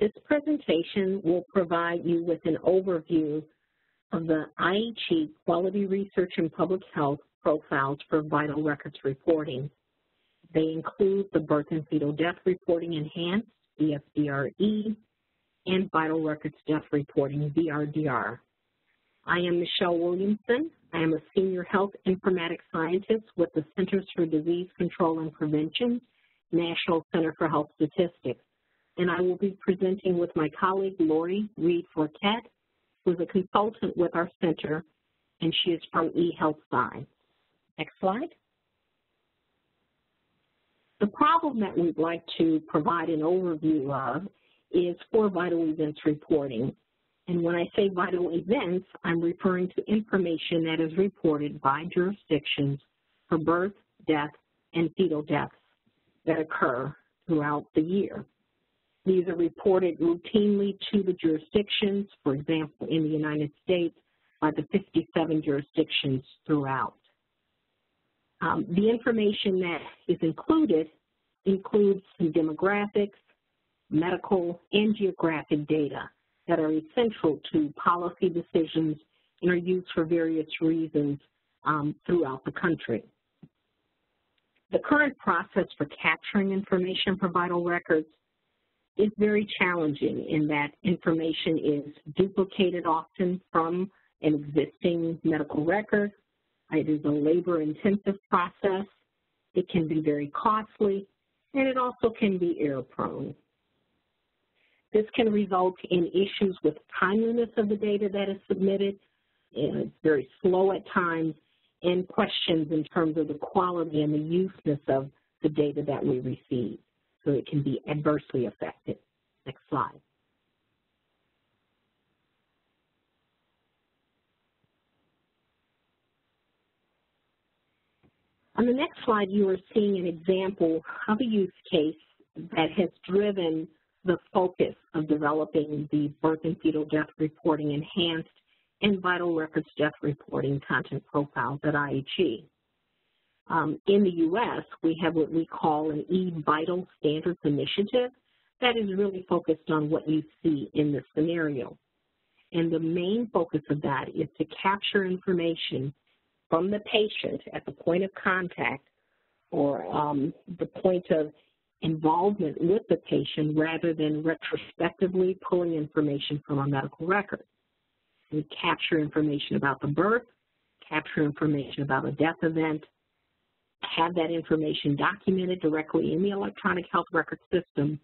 This presentation will provide you with an overview of the IHE Quality Research and Public Health profiles for vital records reporting. They include the Birth and Fetal Death Reporting Enhanced, BFDR-E, and Vital Records Death Reporting, VRDR. I am Michelle Williamson. I am a Senior Health Informatics Scientist with the Centers for Disease Control and Prevention, National Center for Health Statistics, and I will be presenting with my colleague Lori Reed-Forquette, who is a consultant with our center, and she is from eHealth Science. Next slide. The problem that we'd like to provide an overview of is for vital events reporting. And when I say vital events, I'm referring to information that is reported by jurisdictions for birth, death, and fetal deaths that occur throughout the year. These are reported routinely to the jurisdictions, for example, in the United States, by the 57 jurisdictions throughout. The information that is included includes some demographics, medical, and geographic data that are essential to policy decisions and are used for various reasons throughout the country. The current process for capturing information for vital records is very challenging in that information is duplicated often from an existing medical record. It is a labor-intensive process. It can be very costly, and it also can be error-prone. This can result in issues with timeliness of the data that is submitted. It's very slow at times, and questions in terms of the quality and the useness of the data that we receive. So it can be adversely affected. Next slide. On the next slide, you are seeing an example of a use case that has driven the focus of developing the Birth and Fetal Death Reporting Enhanced and Vital Records Death Reporting content profiles at IHE. In the U.S., we have what we call an eVital Standards Initiative that is really focused on what you see in this scenario. And the main focus of that is to capture information from the patient at the point of contact or the point of involvement with the patient rather than retrospectively pulling information from a medical record. We capture information about the birth, capture information about a death event, have that information documented directly in the electronic health record system,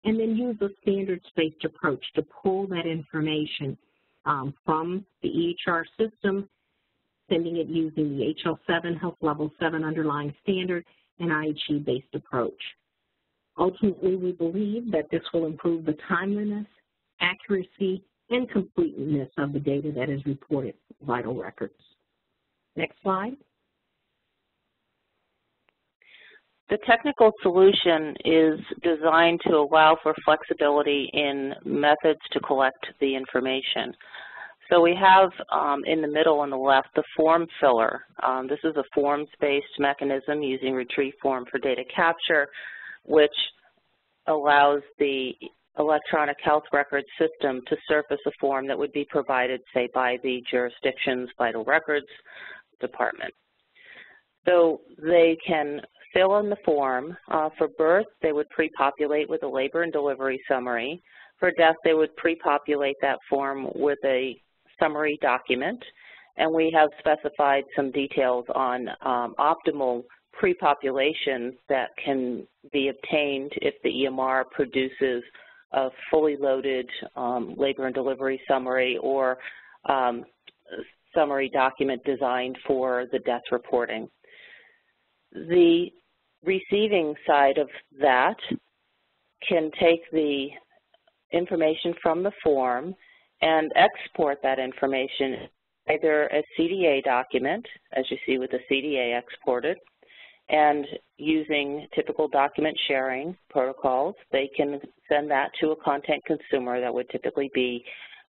and then use a standards-based approach to pull that information from the EHR system, sending it using the HL7 Health Level 7 underlying standard and IHE-based approach. Ultimately, we believe that this will improve the timeliness, accuracy, and completeness of the data that is reported in vital records. Next slide. The technical solution is designed to allow for flexibility in methods to collect the information. So we have in the middle on the left the form filler. This is a forms-based mechanism using retrieve form for data capture, which allows the electronic health record system to surface a form that would be provided, say, by the jurisdiction's vital records department. So they can fill in the form. For birth, they would pre-populate with a labor and delivery summary. For death, they would pre-populate that form with a summary document, and we have specified some details on optimal pre-population that can be obtained if the EMR produces a fully loaded labor and delivery summary or summary document designed for the death reporting. The receiving side of that can take the information from the form and export that information either a CDA document, as you see with the CDA exported, and using typical document sharing protocols, they can send that to a content consumer that would typically be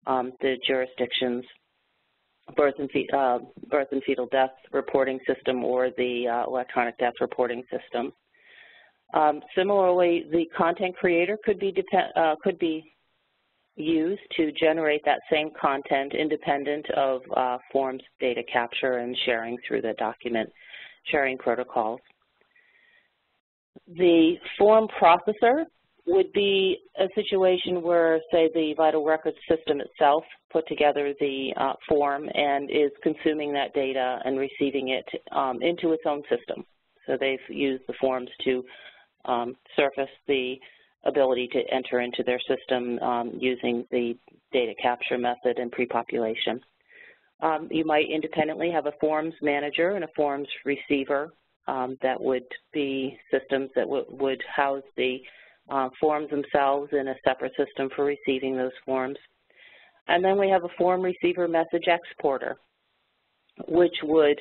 the jurisdiction's birth and fetal death reporting system or the electronic death reporting system. Similarly, the content creator could be used to generate that same content independent of forms data capture and sharing through the document sharing protocols. The form processor would be a situation where, say, the vital records system itself put together the form and is consuming that data and receiving it into its own system. So they've used the forms to surface the ability to enter into their system using the data capture method and pre-population. You might independently have a forms manager and a forms receiver that would be systems that would house the forms themselves in a separate system for receiving those forms. And then we have a form receiver message exporter, which would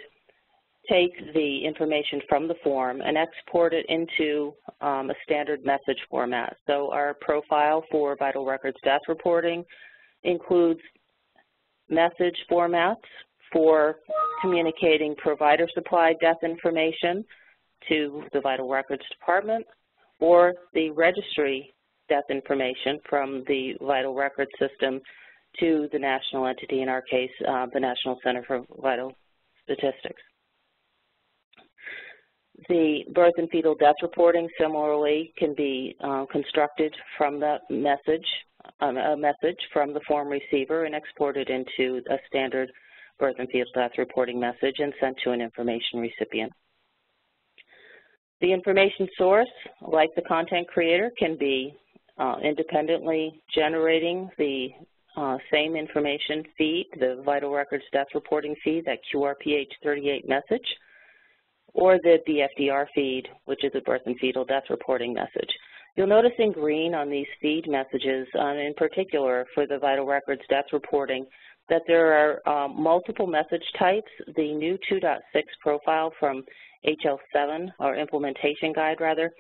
take the information from the form and export it into a standard message format. So our profile for vital records death reporting includes message formats for communicating provider-supplied death information to the vital records department, or the registry death information from the vital records system to the national entity, in our case, the National Center for Vital Statistics. The birth and fetal death reporting similarly can be constructed from that message, a message from the form receiver and exported into a standard birth and fetal death reporting message and sent to an information recipient. The information source, like the content creator, can be independently generating the same information feed, the vital records death reporting feed, that QRPH 38 message, or the BFDR feed, which is a birth and fetal death reporting message. You'll notice in green on these feed messages, in particular for the vital records death reporting, that there are multiple message types. The new 2.6 profile from HL7, or implementation guide rather,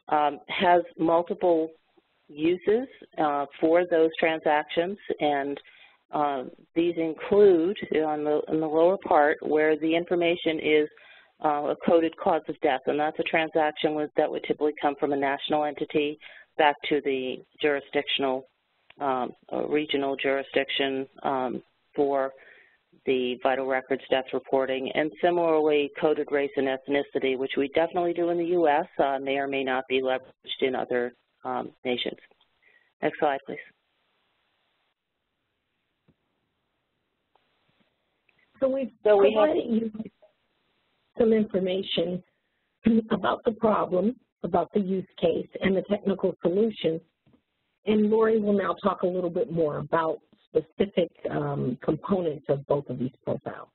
has multiple uses for those transactions, and these include in the lower part where the information is a coded cause of death, and that's a transaction that would typically come from a national entity back to the jurisdictional, regional jurisdiction for the vital records death reporting, and similarly coded race and ethnicity, which we definitely do in the U.S., may or may not be leveraged in other nations. Next slide, please. So we provided you some information about the problem, about the use case, and the technical solution. And Lori will now talk a little bit more about specific components of both of these profiles.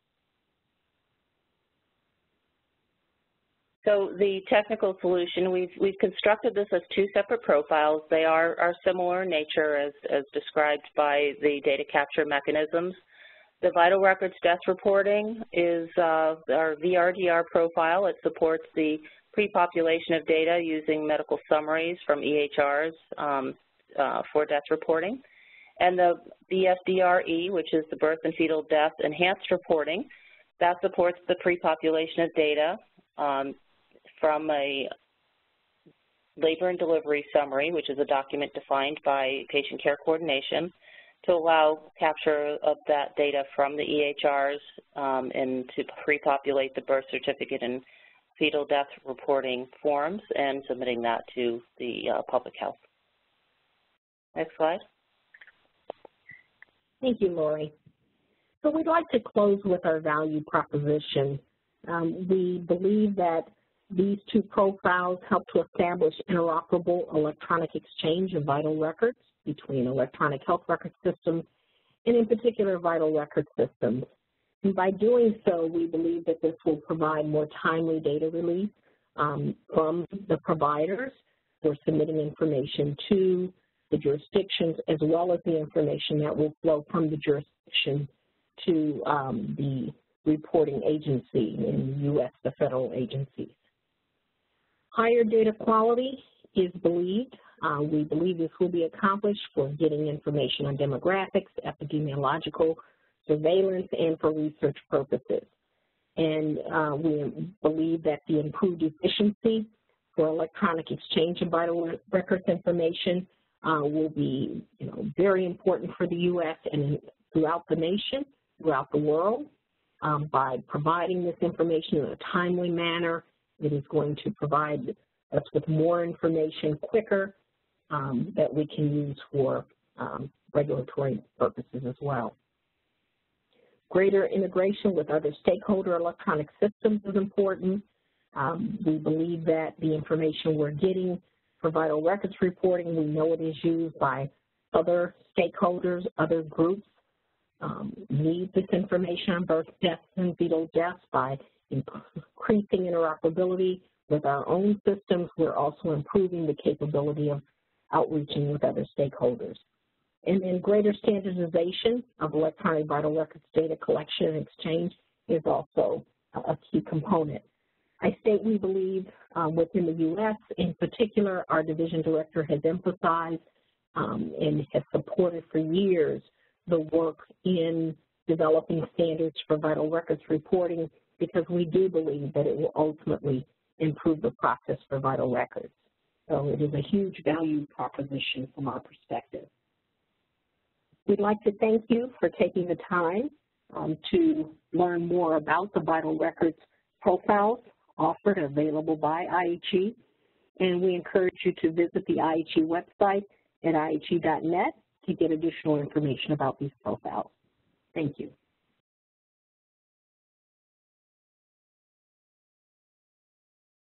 So the technical solution, we've constructed this as two separate profiles. They are similar in nature as described by the data capture mechanisms. The vital records death reporting is our VRDR profile. It supports the pre-population of data using medical summaries from EHRs for death reporting. And the BFDR-E, which is the birth and fetal death enhanced reporting, that supports the pre-population of data from a labor and delivery summary, which is a document defined by patient care coordination, to allow capture of that data from the EHRs and to pre-populate the birth certificate and fetal death reporting forms and submitting that to the public health. Next slide. Thank you, Lori. So we'd like to close with our value proposition. We believe that these two profiles help to establish interoperable electronic exchange of vital records between electronic health record systems and in particular vital record systems. And by doing so, we believe that this will provide more timely data release from the providers who are submitting information to the jurisdictions, as well as the information that will flow from the jurisdiction to the reporting agency in the U.S., the federal agencies. Higher data quality is believed. We believe this will be accomplished for getting information on demographics, epidemiological surveillance, and for research purposes. And we believe that the improved efficiency for electronic exchange of vital records information will be, very important for the U.S. and throughout the nation, throughout the world. By providing this information in a timely manner, it is going to provide us with more information quicker that we can use for regulatory purposes as well. Greater integration with other stakeholder electronic systems is important. We believe that the information we're getting for vital records reporting, we know it is used by other stakeholders, other groups need this information on birth deaths and fetal deaths. By increasing interoperability with our own systems, we're also improving the capability of outreaching with other stakeholders. And then greater standardization of electronic vital records data collection and exchange is also a key component. I state we believe within the U.S. in particular, our division director has emphasized and has supported for years the work in developing standards for vital records reporting, because we do believe that it will ultimately improve the process for vital records. So it is a huge value proposition from our perspective. We'd like to thank you for taking the time to learn more about the vital records profiles offered and available by IHE, and we encourage you to visit the IHE website at ihe.net to get additional information about these profiles. Thank you.